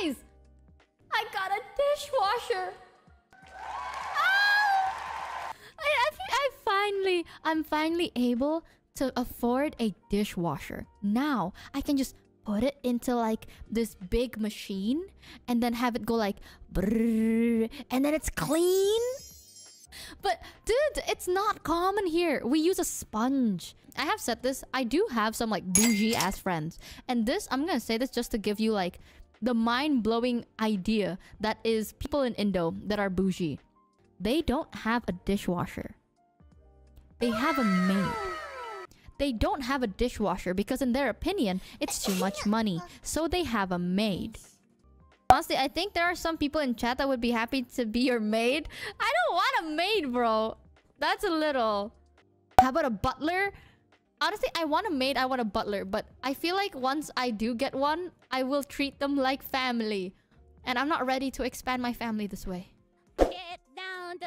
Guys, I got a dishwasher. I'm finally able to afford a dishwasher. Now I can just put it into like this big machine and then have it go like brrr, and then it's clean. But dude, it's not common here. We use a sponge. I have said this. I do have some like bougie ass friends, and this, I'm gonna say this just to give you like the mind-blowing idea that is people in Indo that are bougie. They don't have a dishwasher. They have a maid. They don't have a dishwasher because in their opinion, it's too much money. So they have a maid. Honestly, I think there are some people in chat that would be happy to be your maid. I don't want a maid, bro. That's a little... How about a butler? Honestly, I want a maid, I want a butler. But I feel like once I do get one, I will treat them like family. And I'm not ready to expand my family this way. Get down.